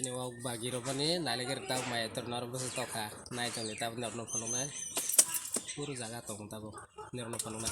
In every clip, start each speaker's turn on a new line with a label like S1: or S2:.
S1: sini wau bagi roba ni nale ger tau mai nor bus toka nai tong ni tau nor no panu mai puru jaga tong tau nor no panu mai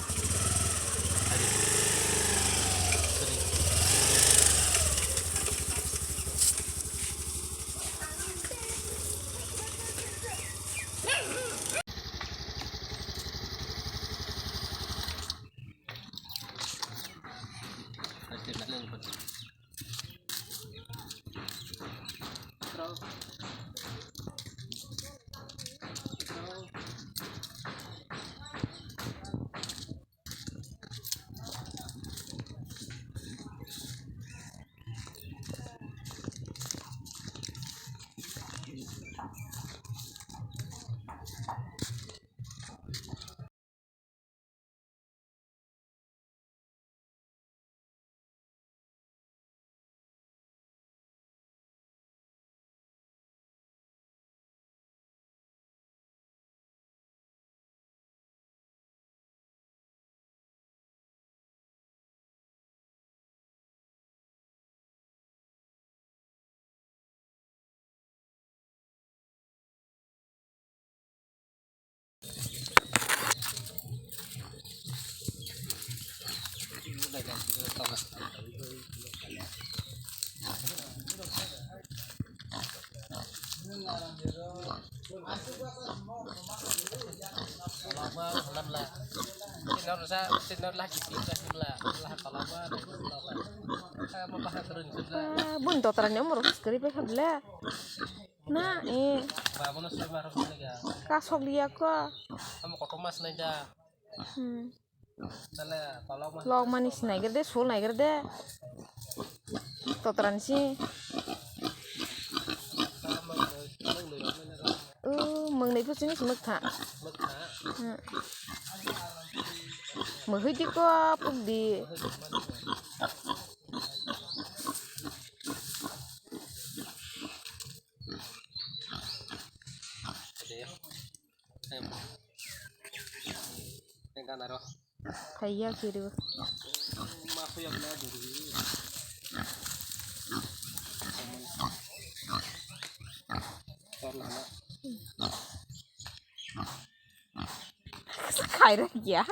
S2: Buntot rannya umur sekali habla. Nah, kasok dia kok.
S1: kamu kok mas naja
S2: Log manis naik deh, sul naik deh. Totaran sih. Mừng này sini mực thả. Mực hơi tí có bụng đi. Kayak gitu. Khai ra ya.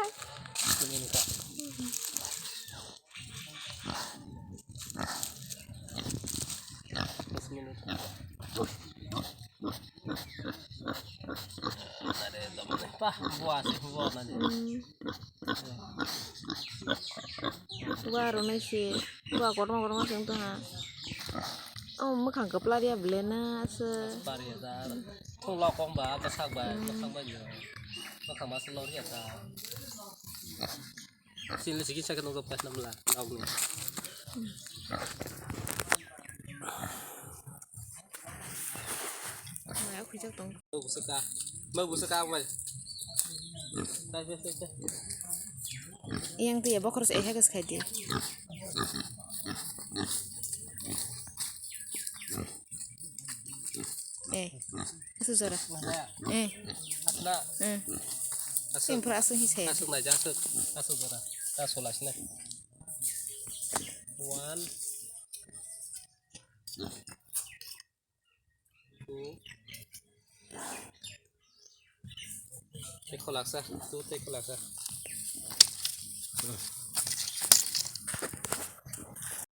S2: Baru nasi, gua korma yang tuh ha. Oh, makan kepala dia belena se.
S1: Không lo con bà sao bà nhiều nó không bao lâu hết à xin lấy cái cái nông nghiệp năm là đâu nữa
S2: Mày aku chắc tông.
S1: mơ bù saka vậy đây
S2: Yang tuh ya bok harus harus kayak dia. Susah dah. Simpel asal hisai.
S1: asuk naja asuk dara asuk las nih 1 2 take kolaksa 2 take kolaksa